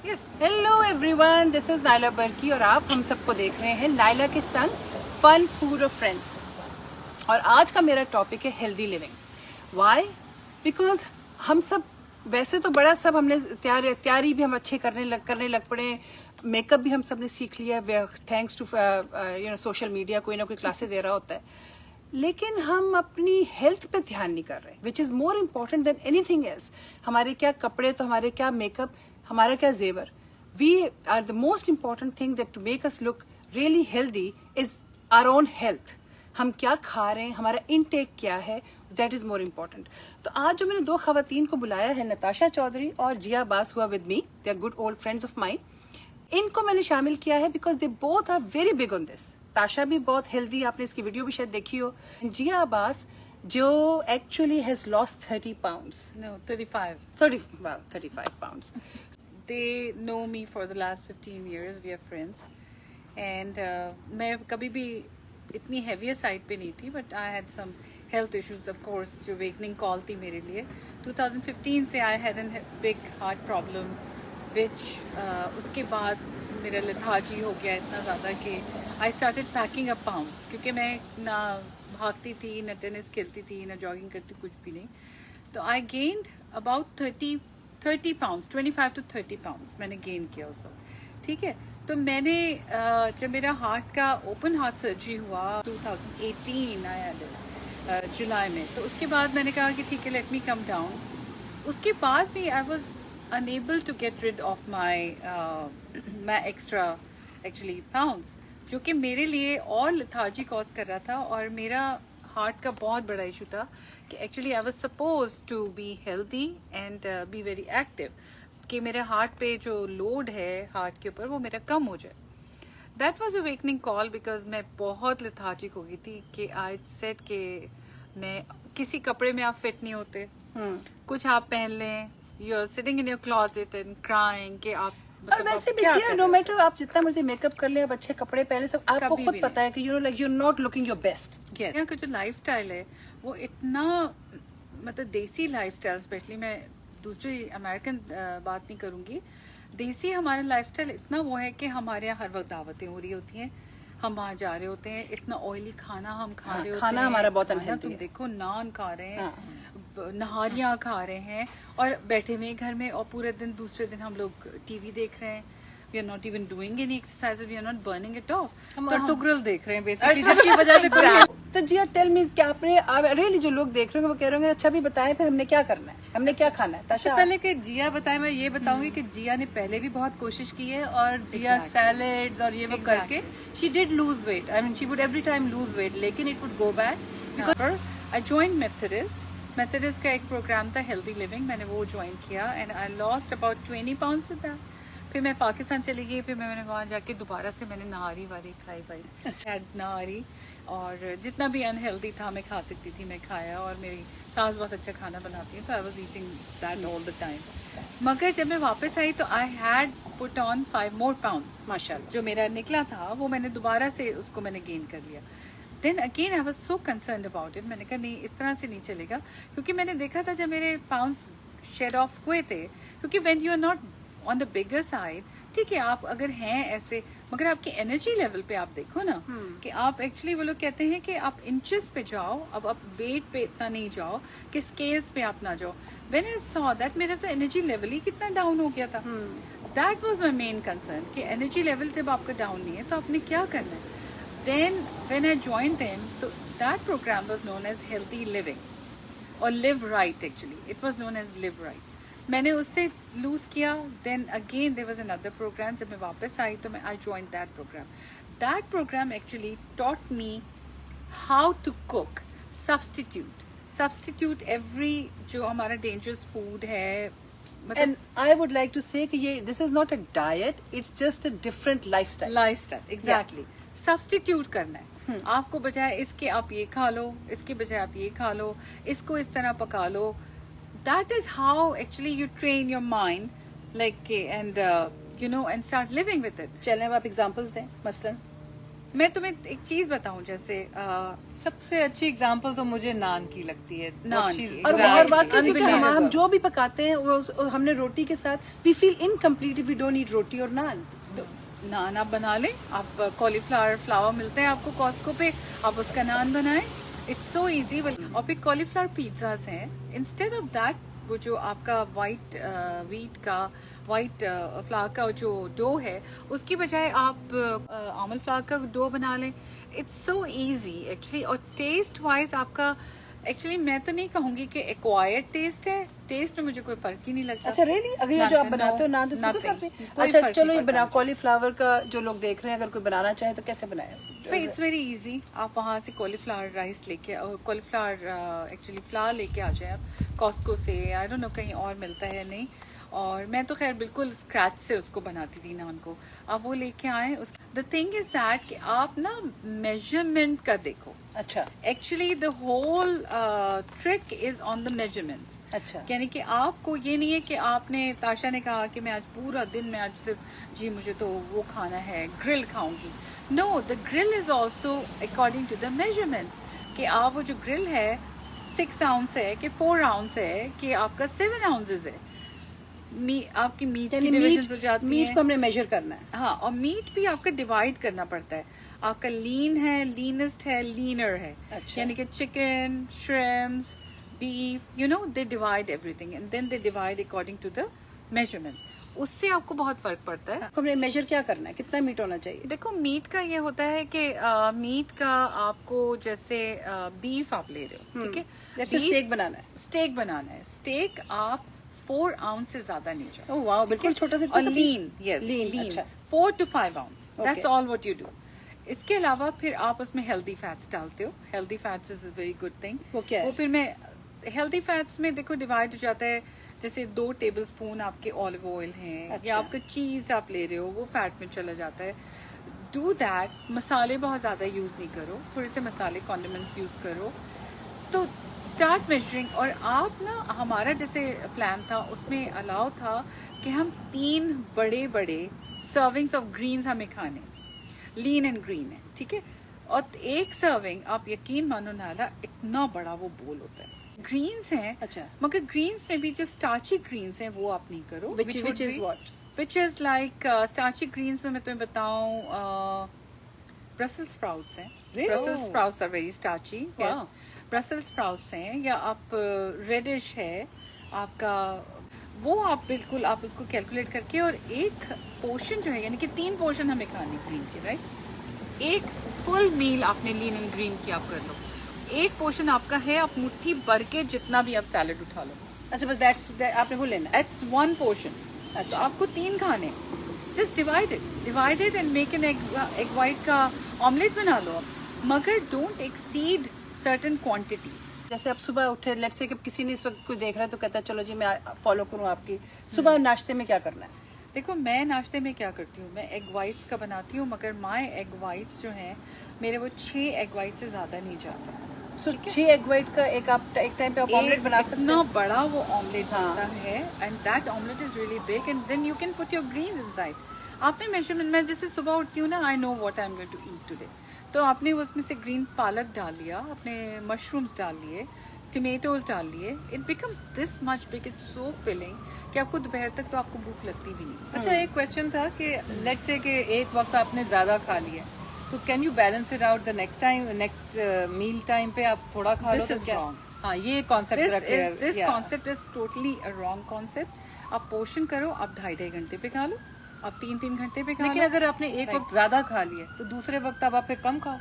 Yes. Hello everyone, this is Nayla Barki और आप हम सबको देख रहे हैं नायला के संग फन फूड और फ्रेंड्स। और आज का मेरा टॉपिक है हेल्दी लिविंग। व्हाई? बिकॉज हम सब वैसे तो बड़ा सब हमने तैयारी भी हम अच्छे करने लग पड़े। मेकअप भी हम सब ने सीख लिया थैंक्स टू सोशल मीडिया। कोई ना कोई क्लासेस दे रहा होता है, लेकिन हम अपनी हेल्थ पे ध्यान नहीं कर रहे, which is more important than anything else. हमारे क्या कपड़े तो हमारे क्या मेकअप, हमारा क्या जेवर। We are the most important thing that to make us look really healthy is our own health. हम क्या खा रहे हैं, हमारा इनटेक क्या है, दैट इज मोर इम्पोर्टेंट। तो आज जो मैंने दो खवातीन को बुलाया है, नताशा चौधरी और जिया बास हुआ with me, they are good old friends of mine. इनको मैंने शामिल किया है because they both are very big on this. Tasha भी बहुत हेल्दी, आपने इसकी वीडियो भी शायद देखी हो। जिया अब्बास जो actually has lost 30 pounds. No, 35. 35 pounds. They know me for the last 15 years. We are friends. And मैं कभी भी इतनी heavier side पे नहीं थी, but I had some health issues, of course, जो awakening call थी मेरे लिए। 2015 से I had a big heart problem, which उसके बाद मेरा lethargy हो गया इतना ज़्यादा कि I started packing up pounds, क्योंकि मैं ना भागती थी, ना टेनिस खेलती थी, ना जॉगिंग करती, कुछ भी नहीं। तो I gained about 30 pounds, 25 to 30 pounds मैंने गेन किया उस वक्त। ठीक है, तो मैंने जब मेरा हार्ट का ओपन हार्ट सर्जरी हुआ 2018 आया जुलाई में, तो उसके बाद मैंने कहा कि ठीक है, लेट मी कम डाउन। उसके बाद भी I was unable to get rid of my extra actually pounds, जो कि मेरे लिए और लेथार्जी कॉज कर रहा था। और मेरा हार्ट का बहुत बड़ा इशू था कि actually I was suppose to be healthy and be very active, कि मेरे हार्ट पे जो लोड है हार्ट के ऊपर वो मेरा कम हो जाए। That was a wakening call, because मैं बहुत लेथार्जिक हो गई थी कि आई सेड कि मैं किसी कपड़े में आप फिट नहीं होते, कुछ आप पहन लें, you are sitting in your closet and crying कि आप और वैसे भी जिया, नो मैटर आप जितना मर्जी मेकअप कर ले, आप अच्छे कपड़े पहले, सब आपको खुद पता है कि you know like you are not looking your best. यहाँ का जो लाइफस्टाइल है वो इतना, मतलब देसी लाइफस्टाइल, स्पेशली मैं दूसरी अमेरिकन बात नहीं करूंगी, देसी हमारा लाइफस्टाइल इतना वो है कि हमारे यहाँ हर वक्त दावतें हो रही होती हैं, हम वहाँ जा रहे होते हैं, इतना ऑयली खाना हम खा रहे होते हैं, खाना हमारा बहुत अनहेल्दी है। तुम देखो, नान खा रहे हैं, नहारियाँ खा रहे हैं, और बैठे हुए घर में, और पूरे दिन दूसरे दिन हम लोग टीवी देख रहे हैं। We are not even doing any exercises. We are not burning it off. हम अर्तुगरुल देख रहे हैं बेसिकली, जिसकी वजह से तो जिया टेल मी, क्या आपने रियली जो लोग देख रहे हैं वो कह रहे होंगे अच्छा भी बताएं फिर हमने क्या करना है, हमने क्या खाना है। ताशा पहले कि जिया बताए, मैं ये बताऊंगी कि जिया ने पहले भी बहुत कोशिश की है, और जिया सैलेड्स और ये वो करके she did lose weight. I mean she would every time lose weight, लेकिन it would go back because I joined Methodist का एक प्रोग्राम था हेल्दी लिविंग, मैंने वो ज्वाइन किया and I lost about 20 pounds with that. फिर मैं पाकिस्तान चली गई, फिर मैंने वहाँ जाके दोबारा से मैंने नहारी वारी खाई भाई, नहारी, और जितना भी अनहेल्दी था मैं खा सकती थी मैं खाया, और मेरी सास बहुत अच्छा खाना बनाती है, तो I was eating that all the time. मगर जब मैं वापस आई तो I had put on 5 more pounds माशाल्लाह। जो मेरा निकला था वो मैंने दोबारा से उसको मैंने गेन कर लिया। Then again I was so concerned about it, मैंने कहा नहीं, इस तरह से नहीं चलेगा, क्योंकि मैंने देखा था जब मेरे पाउंड्स शेड ऑफ हुए थे, क्योंकि when you are not on the bigger side, ठीक है, आप अगर हैं ऐसे, मगर आपकी एनर्जी लेवल पे आप देखो ना कि आप एक्चुअली, वो लोग कहते हैं कि आप इंचेस पे जाओ, अब आप वेट पे इतना नहीं जाओ कि स्केल्स पे आप ना जाओ। व्हेन आई सॉ दैट मेरा तो एनर्जी लेवल ही कितना डाउन हो गया था, that was my main concern कि एनर्जी लेवल जब आपका डाउन नहीं है तो आपने क्या करना है। Then when I joined them, तो that program was known as healthy living और live right, actually it was known as live right. मैंने उससे लूज किया, then again there was another program, जब मैं वापस आई तो मैं I joined that program. That program actually taught me how to cook, substitute every जो हमारा डेंजरस फूड है। And I would like to say कि ये this is not a diet, it's just a different lifestyle. Exactly, substitute करना है आपको, बजाय इसके आप ये खा लो, इसके बजाय आप ये खा लो, इसको इस तरह पका लो। That is how actually you train your mind, like and you know, and start living with it. चलें अब आप एग्जांपल्स दें, मसलन मैं तुम्हें एक चीज बताऊं, जैसे सबसे अच्छी एग्जांपल तो मुझे नान की लगती है। नान What she's की, और exactly. और बात है कि unbelievable. हम जो भी पकाते हैं वो हमने रोटी के साथ we feel incomplete if we don't eat roti और नान। तो नान आप बना लें, आप कॉलीफ्लावर फ्लावर मिलता है आपको कॉस्को पे, आप उसका नान बनाएं, इट्स सो इजी। और फिर कॉलीफ्लावर पिज्जास हैं, इंस्टेड ऑफ दैट वो जो आपका वाइट व्हीट का वाइट फ्लावर का जो डो है, उसकी बजाय आप आमंड फ्लावर का डो बना लें। It's so easy actually. और टेस्ट वाइज आपका एक्चुअली मैं तो नहीं कहूंगी कि एक्वायर्ड टेस्ट है, टेस्ट में मुझे कोई फर्क ही नहीं लगता। अच्छा रियली? अगर ये जो आप बनाते हो नान तो इसमें कोई फर्क नहीं? अच्छा चलो ये बना कॉलीफ्लावर का जो लोग देख रहे हैं, अगर कोई बनाना चाहे तो कैसे बनाए? It's very easy. आप वहाँ से कॉलीफ्लावर राइस लेके, कॉलीफ्लावर एक्चुअली फ्लावर लेके आ जाए आप कॉस्को से, आई डोंट नो कहीं और मिलता है नहीं। और मैं तो खैर बिल्कुल स्क्रैच से उसको बनाती थी नान को। आप वो लेके आए। द थिंग इज दैट कि आप ना मेजरमेंट का देखो। अच्छा actually the whole trick is on the measurements. अच्छा, यानी कि आपको ये नहीं है कि आपने, ताशा ने कहा कि मैं आज पूरा दिन में आज सिर्फ जी मुझे तो वो खाना है, ग्रिल खाऊंगी। No, the grill is also according to the measurements, कि आप वो जो ग्रिल है 6 आउंस है कि 4 आउंस है कि आपका 7 आउंसेज है। आपकी मीट की डिविजन हो जाती है। मीट को हमने मेजर करना है। हाँ, और मीट भी आपका डिवाइड करना पड़ता है। आपका लीन है, लीनेस्ट है, लीनर है। अच्छा। यानी कि chicken, shrimps, beef, you know they divide everything and then they divide according to the measurements. उससे आपको बहुत फर्क पड़ता है। हमने मेजर क्या करना है, कितना मीट होना चाहिए? देखो मीट का ये होता है कि मीट का आपको जैसे बीफ आप ले रहे हो, ठीक है, जैसे स्टेक बनाना है। स्टेक बनाना है। स्टेक आप 4 आउंस से ज्यादा नहीं चाहिए। ओह वाओ, बिल्कुल छोटा सा। और लीन, यस लीन, अच्छा। 4 to 5 ounce, Okay. That's all what you do. इसके अलावा फिर आप उसमें हेल्दी फैट्स डालते हो। Healthy fats is a very good thing. वो क्या है? वो फिर मैं हेल्दी फैट्स में देखो डिवाइड हो जाता है, जैसे 2 टेबलस्पून आपके ऑलिव ऑयल हैं, अच्छा। या आपका चीज आप ले रहे हो वो फैट में चला जाता है। Do that. मसाले बहुत ज्यादा यूज नहीं करो, थोड़े से मसाले कॉन्डिमेंट्स यूज करो। तो स्टार्ट मेजरिंग। और आप ना, हमारा जैसे प्लान था उसमें अलाउ था कि हम 3 बड़े बड़े सर्विंग्स ऑफ ग्रीन्स हमें खाने, लीन एंड ग्रीन है, ठीक है। और एक सर्विंग, आप यकीन मानो नाला, इतना बड़ा वो बोल होता है। ग्रीन्स हैं, अच्छा। मगर ग्रीन्स में भी जो स्टार्ची ग्रीन्स हैं वो आप नहीं करो। Which is what? Which is like starchy greens में मैं तुम्हें बताऊं, Brussels sprouts हैं। Really? Brussels Oh. sprouts are very starchy. Wow. Yes. Brussels sprouts हैं, या आप रेडिश है आपका, वो आप बिल्कुल आप उसको कैलकुलेट करके, और एक पोर्शन जो है, यानी कि 3 पोर्शन हमें खाने ग्रीन के, राइट। एक फुल मील आपने लीन एंड ग्रीन की आप कर लो। एक पोर्शन आपका है, आप मुट्ठी भर के जितना भी आप सैलेड उठा लो। अच्छा बस आपने वो लेना है। That's 1 portion. अच्छा। तो आपको 3 खाने। Just divide it and make an egg white का ऑमलेट बना लो आप, मगर डोंट एक्सीड सर्टेन क्वांटिटीज। जैसे आप सुबह उठे, लेट्स से कि किसी ने इस वक्त कोई देख रहा है तो कहता है चलो जी मैं फॉलो करूं आपकी। सुबह नाश्ते में क्या करना है? देखो मैं नाश्ते में क्या करती हूँ, मैं एग वाइट्स का बनाती हूँ, मगर माय एग वाइट्स जो हैं मेरे, वो 6 एग वाइट से ज्यादा नहीं जाता। सो 6 एग वाइट का एक टाइम पे आप ऑमलेट बना सकते इतना हैं। बड़ा वो ऑमलेट हाँ। बनता है, and that omelette is really big, and then you can put your greens inside. आपने मेजरमेंट, मैं जैसे सुबह उठती हूँ ना, I know what I am going to eat today, तो आपने उसमें से ग्रीन पालक डाल लिया, आपने मशरूम्स डाल लिए, टमेटोज डाल लिए, it becomes this much big, it's so filling कि आपको दोपहर तक तो आपको भूख लगती भी नहीं। अच्छा, एक क्वेश्चन था कि लेट्स से कि एक वक्त आपने ज्यादा खा लिया, तो can you balance it out the next meal time पे आप थोड़ा खा लो? This तो is क्या? wrong. हाँ, ये कॉन्सेप्ट रखिए। This concept is totally wrong concept. आप पोर्शन करो, आप 2.5 घंटे पे खा लो, आप 3 घंटे पे खा लो। लेकिन अगर आपने एक Right. वक्त ज्यादा खा लिया तो दूसरे वक्त आप फिर कम खाओ,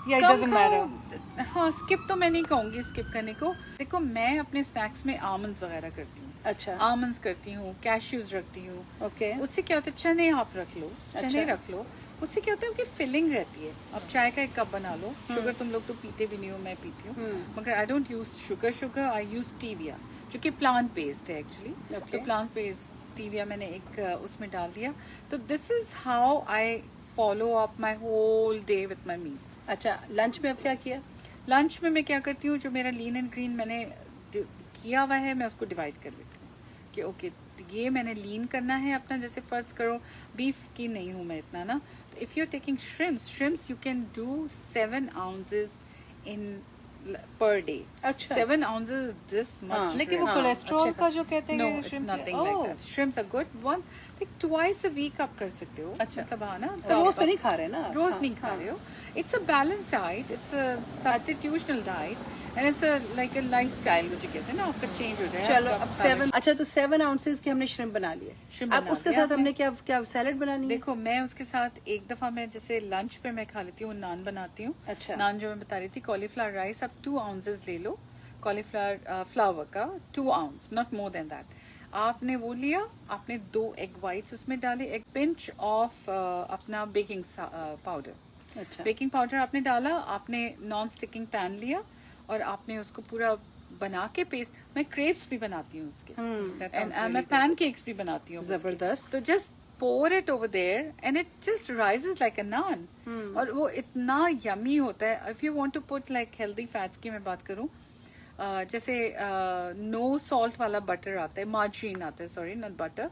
या इट कम डजंट खाओ। मैटर? हाँ, स्किप तो मैं नहीं कहूंगी स्किप करने को। देखो मैं अपने स्नैक्स में आमंड्स वगैरह करती हूँ। अच्छा। आमंड्स करती हूँ, कैश्यूज रखती हूँ। ओके। उससे क्या होता है, चने आप रख लो, चने अच्छा। रख लो, उससे क्या होता है आपकी फिलिंग रहती है। अब चाय का 1 कप बना लो, शुगर तुम लोग तो पीते भी नहीं हो, मैं पीती हूँ, मगर I don't use sugar, I use stevia, जो कि प्लांट बेस्ड है एक्चुअली। Okay. तो प्लांट बेस्ड स्टीविया मैंने एक उसमें डाल दिया। तो this is how I follow up my whole day with my meals. अच्छा, लंच में अब क्या किया? लंच में मैं क्या करती हूँ, जो मेरा लीन एंड ग्रीन मैंने किया हुआ है, मैं उसको डिवाइड कर लेती हूँ कि ओके ये मैंने लीन करना है अपना, जैसे फर्ज करो बीफ की नहीं हूँ मैं इतना ना, तो if you are taking shrimps you can do 7 ounces in per day. अच्छा. 7 ounces this much. लेकिन वो हाँ, कोलेस्ट्रॉल अच्छा. का जो कहते हैं No, कि it's shrimps nothing है- like Oh. that. Shrimps are good. One, like twice a week आप कर सकते हो. अच्छा. मतलब हाँ ना. रोज तो नहीं खा रहे ना. रोज हाँ, नहीं खा रहे हो. It's a balanced diet. It's a substitutional diet. And it's a like a lifestyle मुझे कहते हैं ना, आपका change हो जाए. चलो आपका अब palate- 7. अच्छा तो 7 ounces के हमने श्रिम्प बना लिए. Shrimp अब बना उसके लिया साथ हमने आपने. क्या सैलेड बनानी है? देखो मैं उसके साथ एक दफा मैं जैसे लंच पे मैं खा लेती हूँ, नान बनाती हूँ. अच्छा. नान जो मैं बता रही थी, कॉलीफ्लावर राइस आप 2 ounces ले लो, कॉलीफ्लावर फ्लावर का 2 ounce, not more than that. आपने वो लिया, आपने 2 एग वाइट्स उसमें डाले, एक पिंच ऑफ अपना बेकिंग पाउडर. अच्छा. बेकिंग पाउडर आपने डाला, आपने नॉन स्टिकिंग पैन लिया और आपने उसको पूरा बना के पेस्ट. मैं क्रेप्स भी बनाती हूँ उसके, That sounds एंड really मैं good. पैनकेक्स भी बनाती हूँ उसके. जबरदस्त. तो just pour it over there and it just rises like a naan. और वो इतना यमी होता है. If you want to put like healthy fats की मैं बात करूँ, जैसे नो सॉल्ट वाला बटर आता है, मार्जरीन आता है, सॉरी नॉट बटर,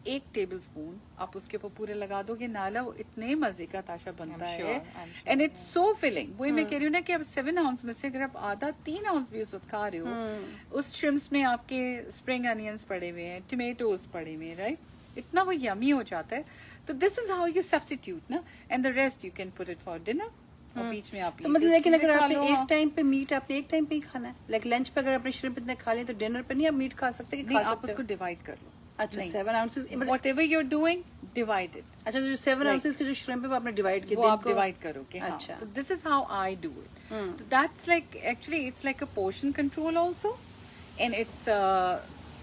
1 tablespoon आप उसके ऊपर पूरे लगा दोगे नाला, वो इतने मजे का ताशा बनता I'm है. sure. And it's so filling. वही मैं कह रही हूँ ना कि अब 7 ounce में से अगर आप आधा 3 ounce भी उस वक्त खा रहे हो, उस श्रिम्प्स में आपके स्प्रिंग अनियंस पड़े हुए हैं, टमेटोज पड़े हुए हैं, राइट. इतना वो यमी हो जाता है. तो this is how you substitute ना, and the rest you can put it for dinner. और बीच में आप तो मतलब लेकिन अगर खा आपने लो, एक टाइम पे मीट आपने एक टाइम पे ही खाना है, लाइक लंच पे अगर आपने श्रिम्प इतने खा लिए तो डिनर पे नहीं आप मीट खा सकते कि नहीं, खा आप सकते उसको हो? डिवाइड कर लो. अच्छा 7 ounces मतलब whatever you're doing, divide it. अच्छा तो जो 7 Right. ounces के जो श्रिम्प है वो आपने डिवाइड किए वो आप डिवाइड करोगे. हाँ. अच्छा. तो this is how I do it. तो that's like actually it's like a portion control also, and it's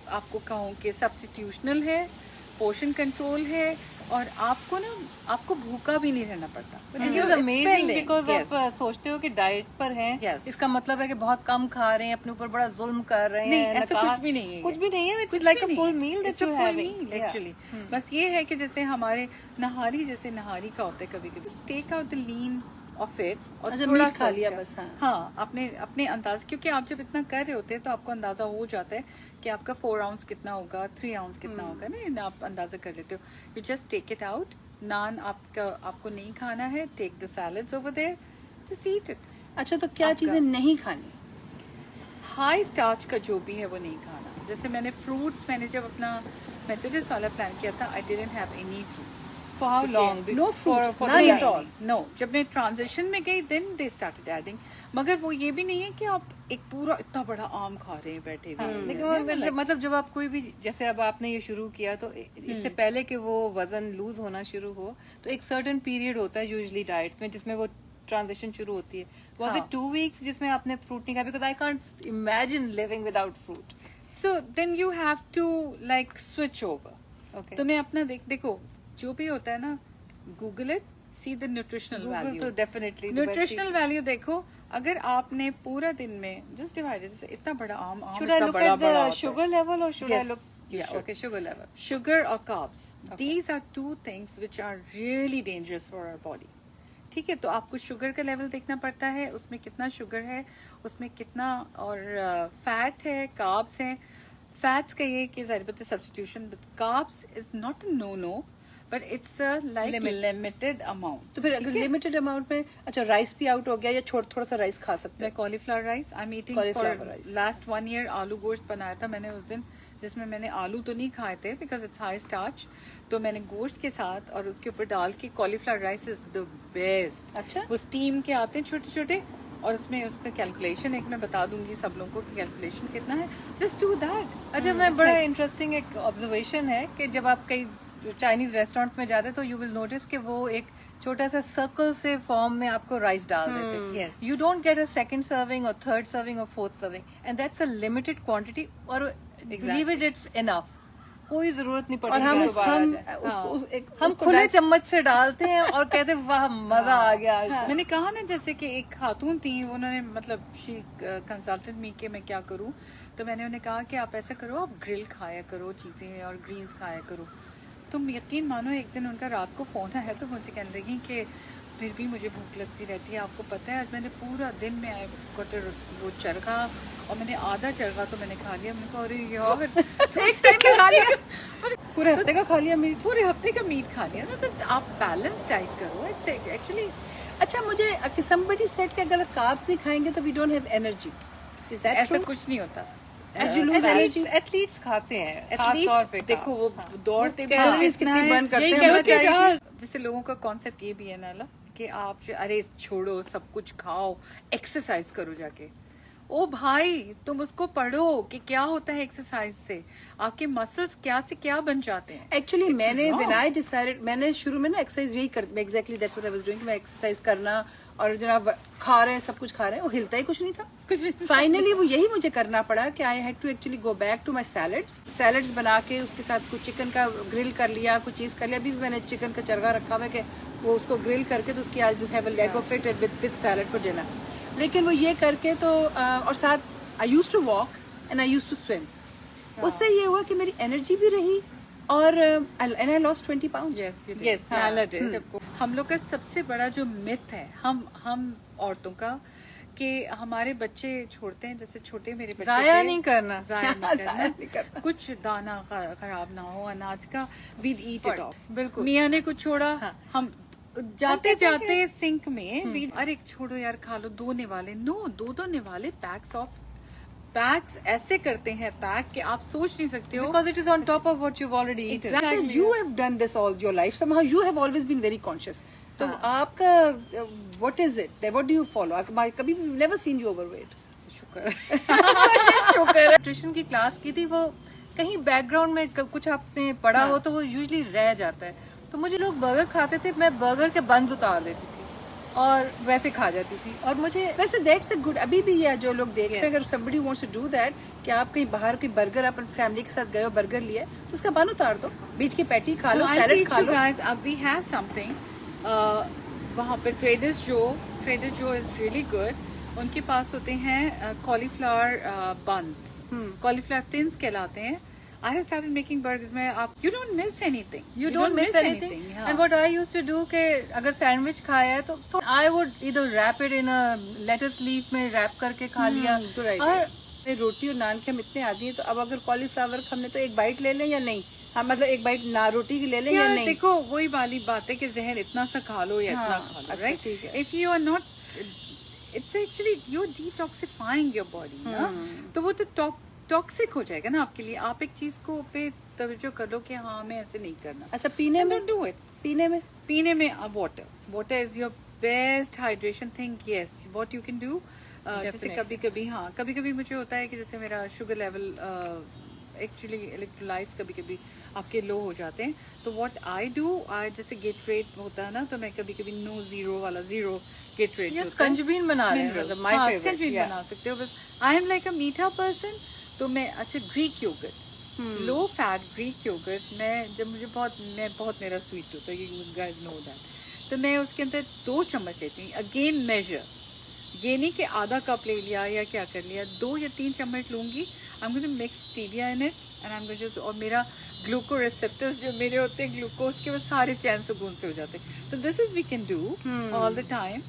आपको कहूँ कि सब्स्टिट्यूशनल है, पोर्शन कंट्रोल है, और आपको ना आपको भूखा भी नहीं रहना पड़ता. दिस इज अमेजिंग बिकॉज आप सोचते हो कि डाइट पर हैं, Yes. इसका मतलब है कि बहुत कम खा रहे हैं, अपने ऊपर बड़ा जुल्म कर रहे नहीं, हैं. ऐसा कुछ भी नहीं है. कुछ भी नहीं है. कुछ इट्स लाइक भी अ नहीं फुल है. Meal that It's a you full having. meal, actually. बस ये है कि जैसे हमारे नहारी, जैसे नहारी का होता है कभी कभी, take out the lean of it और अच्छा, थोड़ा मीट खा सा लिया stir. बस, हाँ. हाँ, अपने अंदाज, क्योंकि आप जब इतना कर रहे होते हैं तो आपको अंदाजा हो जाता है कि आपका 4 ounce कितना होगा, 3 ounce कितना होगा ना, आप अंदाजा कर लेते हो. You just take it out. Naan आपको नहीं खाना है, take the salads over there, just eat it. अच्छा तो क्या आपका- चीजें नहीं खानी? हाई स्टार्च का जो भी है वो नहीं खाना. जैसे मैंने फ्रूट्स, मैंने जब अपना मेथोडिस्ट वाला प्लान किया था, I didn't have any fruits. For how long? No fruits, for none the- at all. No, जब मैं ट्रांजिशन में गई देन दे स्टार्टेड एडिंग. मगर वो ये भी नहीं है कि आप एक पूरा इतना बड़ा आम खा रहे हैं बैठे हुए. लेकिन मतलब जब आप कोई भी, जैसे अब आपने ये शुरू किया तो इससे पहले कि वो वजन लूज होना शुरू हो, तो एक सर्टेन पीरियड होता है यूजुअली डाइट्स में जिसमें वो ट्रांजिशन शुरू होती है. वाज इट 2 weeks जिसमें आपने फ्रूट नहीं खाया? Because I can't imagine living without fruit. So then you have to like switch over. Okay, तुम्हें अपना देखो जो भी होता है ना, Google it, see the nutritional Google value. तो डेफिनेटली न्यूट्रिशनल वैल्यू देखो. अगर आपने पूरा दिन में जस्ट डिवाइड, जैसे इतना बड़ा आम शुड आई इतना लुक बड़ा एट बड़ा द होता है. शुगर लेवल और should I Yes, look? you should. Okay, sugar level. Sugar or carbs. These are 2 things which are really dangerous for our body. ठीक है, तो आपको शुगर का लेवल देखना पड़ता है, उसमें कितना शुगर है, उसमें कितना और फैट है, कार्ब्स हैं. फैट्स का ये कि जाहिर बात है substitution, but carbs is not a no, but it's like Limit. Limited amount. तो फिर अगर लिमिटेड अमाउंट में, अच्छा राइस भी आउट हो गया या थोड़ा सा राइस खा सकते मैं हैं? Cauliflower rice I am eating Cauliflower for rice. Last 1 year. आलू गोश्त बनाया था मैंने उस दिन, जिसमें मैंने आलू तो नहीं खाए थे बिकॉज इट्स हाई स्टार्च. तो मैंने गोश्त के साथ और उसके ऊपर डाल के, cauliflower rice is the best. अच्छा. वो स्टीम के आते हैं छोटे छोटे, और उसमें उसका कैलकुलेशन एक मैं बता दूंगी सब लोगों को कि कैलकुलेशन कितना है. Just do that. अच्छा, मैं बड़ा इंटरेस्टिंग एक ऑब्जर्वेशन है कि जब आप कई चाइनीज रेस्टोरेंट्स में जाते तो यू विल नोटिस कि वो एक छोटा सा सर्कल से फॉर्म में आपको राइस डाल देते. Yes. You don't get a second serving और थर्ड सर्विंग और fourth serving, and that's a limited quantity. और बिलीव इट, इट्स इनफ. कोई जरूरत नहीं पड़ती और हम कि उस- दोबारा हम जाए. उसको हम उसको खुले डाल- चम्मच से डालते हैं और कहते हैं वाह मजा आ गया आज तो. मैंने कहा ना, जैसे कि एक खातून थी, उन्होंने मतलब शी कंसल्टेंट मी के मैं क्या करूं, तो मैंने उन्हें कहा कि आप ऐसा करो, आप ग्रिल खाया करो चीजें और ग्रीन्स खाया करो. तुम यकीन मानो, एक दिन उनका रात को फोन आया तो मुझसे कहने लगी कि फिर भी मुझे भूख लगती रहती है। आपको पता है आज मैंने पूरा दिन में आए वो चरखा, और मैंने आधा चरखा तो मैंने खा लिया। मैंने कहा अरे यार एक टाइम में खा लिया, पूरे हफ्ते का खा लिया मीट, पूरे हफ्ते का मीट खा लिया ना। तो आप बैलेंस डाइट करो। इट्स एक्चुअली अच्छा मुझे somebody said कि अगर कार्ब्स नहीं खाएंगे तो we don't have energy. Is that ऐसा true? कुछ नहीं होता। As you lose energy. Athletes खाते हैं खास तौर पे देखो वो दौड़ते भी कैलोरीज कितना कितनी है। बर्न करते यही हैं कहना बच्चे। चाहिए। जैसे लोगों का कॉन्सेप्ट ये भी है नाला कि आप अरे छोड़ो सब कुछ खाओ, एक्सरसाइज करो जाके। ओ भाई तुम उसको पढ़ो कि क्या होता है एक्सरसाइज से, आपके मसल्स क्या से क्या बन जाते हैं। एक्चुअली It's मैंने wrong. when I decided, मैंने शुरू में ना एक्सरसाइज यही कर, exactly that's what I was doing, मैं एक्सरसाइज करना और जनाब खा रहे हैं सब कुछ खा रहे हैं, वो हिलता ही कुछ नहीं था। कुछ भी फाइनली वो यही मुझे करना पड़ा कि I had to actually go back to my salads बना के उसके साथ कुछ चिकन का ग्रिल कर लिया, कुछ चीज़ कर लिया। अभी भी मैंने चिकन का चरगा रखा हुआ है कि वो उसको ग्रिल करके तो उसकी I just have a leg of it with salad for dinner. लेकिन वो ये करके तो और साथ I used to walk and I used to swim. उससे ये हुआ कि मेरी एनर्जी भी रही और and I lost 20 pound. Yes Nayla did. हम लोग का सबसे बड़ा जो मिथ है हम औरतों का कि हमारे बच्चे छोड़ते हैं, जैसे छोटे मेरे बच्चे जाया थे, नहीं करना। जाया नहीं जाया नहीं करना। करना, कुछ दाना खराब ना हो अनाज का, वीड ईट इट ऑफ। बिल्कुल। मियाँ ने कुछ छोड़ा, हाँ। हम जाते जाते सिंक में अरे छोड़ो यार खा लो, दो निवाले, नो दो निवाले पैक्स ऐसे करते हैं पैक कि आप सोच नहीं सकते हो। Because it is on top of what you've already eaten. Exactly. You have done this all your life. Somehow you have always been very conscious. तो आपका what is it? What do you follow? कभी never seen you overweight. शुक्र शुक्र। Nutrition की class की थी, वो कहीं बैकग्राउंड में कुछ आपसे पढ़ा हो तो वो यूजुअली रह जाता है। तो मुझे लोग बर्गर खाते थे, मैं बर्गर के बंस उतार देती थी और वैसे खा जाती थी। और मुझे वैसे दैट्स अ गुड, अभी भी ये जो लोग देख रहे हैं, Yes. अगर somebody wants to do that कि आप कहीं बाहर कोई बर्गर अपन फैमिली के साथ गए हो बर्गर लिया तो उसका बन उतार दो, बीच की पैटी खा लो, No, I'll सैलेड teach खा you low. guys. We have something. वहाँ पे Trader Joe is really good. उनके पास होते हैं cauliflower buns. Cauliflower thins कहलाते हैं। I have started making burgers में आप you don't miss anything. You don't miss anything. हाँ. And what I used to do कि अगर सैंडविच खाया है तो I would either wrap it in a lettuce leaf में wrap करके खा लिया। तो right और है। रोटी और नान के हम इतने आदि हैं, तो अब अगर कॉलीफ्लावर हमने तो एक बाइट ले लें या नहीं, हाँ मतलब एक बाइट ना रोटी की ले लें या यार नहीं। देखो वही वाली बात है कि जहर इतना सा खा लो या हाँ, इतना खा लो, अच्छा, राइट? ठीक है। If you are not, it's actually you detoxifying your body ना, तो वो तो टॉक्सिक हो जाएगा ना आपके लिए। आप एक चीज को पे तवज्जो कर लो कि हाँ हमें ऐसे नहीं करना। अच्छा पीने में, डोंट डू इट। पीने में water is your best hydration thing. Yes, what you can do. जैसे कभी कभी मुझे होता है कि जैसे मेरा शुगर लेवल एक्चुअली इलेक्ट्रोलाइट्स कभी आपके लो हो जाते हैं, तो व्हाट आई डू, जैसे गेटरेट होता है ना, तो मैं कभी नो जीरो वाला जीरो गेटरेट ये स्कंजबीन बना रहे हैं, मतलब my favorite, स्कंजबीन yeah. बना सकते हो। बस आई एम लाइक अ मीठा पर्सन, तो मैं अच्छा Greek yogurt, low fat Greek yogurt, मैं बहुत मेरा स्वीट होता है, यू गाइस नो दैट, तो मैं उसके अंदर 2 चम्मच लेती हूँ। अगेन मेजर, ये नहीं कि आधा कप ले लिया या क्या कर लिया, 2 या 3 चम्मच लूंगी। I am going to mix stevia in it and I am going to, और मेरा ग्लूको रिसेप्टर्स जो मेरे होते हैं ग्लूकोज के, वो सारे चैन सुकून से हो जाते हैं। तो this is we can do all the time.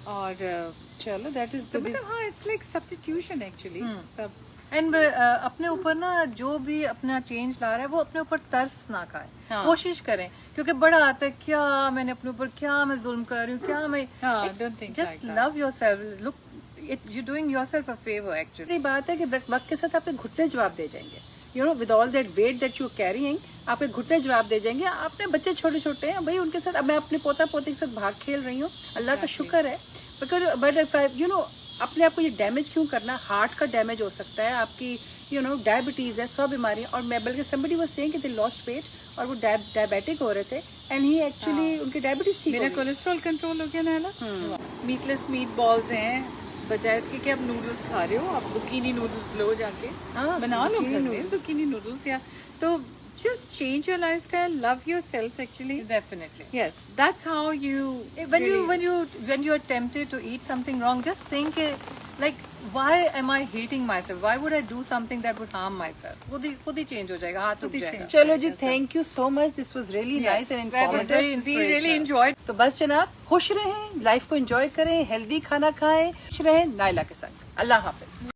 और चलो दैट इज तो गुड। मतलब हाँ, इट्स लाइक सब्स्टिट्यूशन एक्चुअली सब। एंड अपने ऊपर ना जो भी अपना चेंज ला रहा है वो अपने ऊपर तरस ना खाए। हाँ। कोशिश करें, क्योंकि बड़ा आता है क्या मैंने अपने ऊपर, क्या मैं जुल्म कर रही हूँ, क्या मैं हाँ, don't think like just that. Love yourself, look you doing yourself a favour actually. बात है कि वक्त के साथ आपके घुटने जवाब दे जाएंगे, you know with all that weight that you carrying, आपके घुटने जवाब दे जाएंगे। आपने बच्चे छोटे छोटे हैं भाई, उनके साथ अब मैं अपने पोता पोती के साथ भाग खेल रही हूँ, अल्लाह का शुक्र है। बट यू नो अपने आप को ये डैमेज क्यों करना, हार्ट का डैमेज हो सकता है, आपकी यू नो डायबिटीज है, 100 बीमारियां। और मैं बल्कि somebody was saying कि they lost weight और वो डायबिटिक हो रहे थे एंड ही एक्चुअली उनकी डायबिटीज ठीक हो मेरा गई। कोलेस्ट्रॉल कंट्रोल हो गया ना। मीटलेस मीट बॉल्स हैं, बजाय इसके कि आप नूडल्स खा रहे हो, आप जुकीनी नूडल्स लो जाके, हाँ, बना लो zucchini घर में noodles. Zucchini noodles. या तो just change your lifestyle, love yourself actually. Definitely. Yes, that's how you When you are tempted to eat something wrong, just think like why am I hating myself? Why would I do something that would harm myself? खुद ही change हो जाएगा, हाथ रुक जाएगा. चलो जी, thank you so much. This was really nice and that was informative. very We really inspirational. enjoyed. तो बस जनाब, खुश रहें, लाइफ को एंजॉय करें, हेल्दी खाना खाएं, खुश रहें नायला के संग. अल्लाह हाफिज.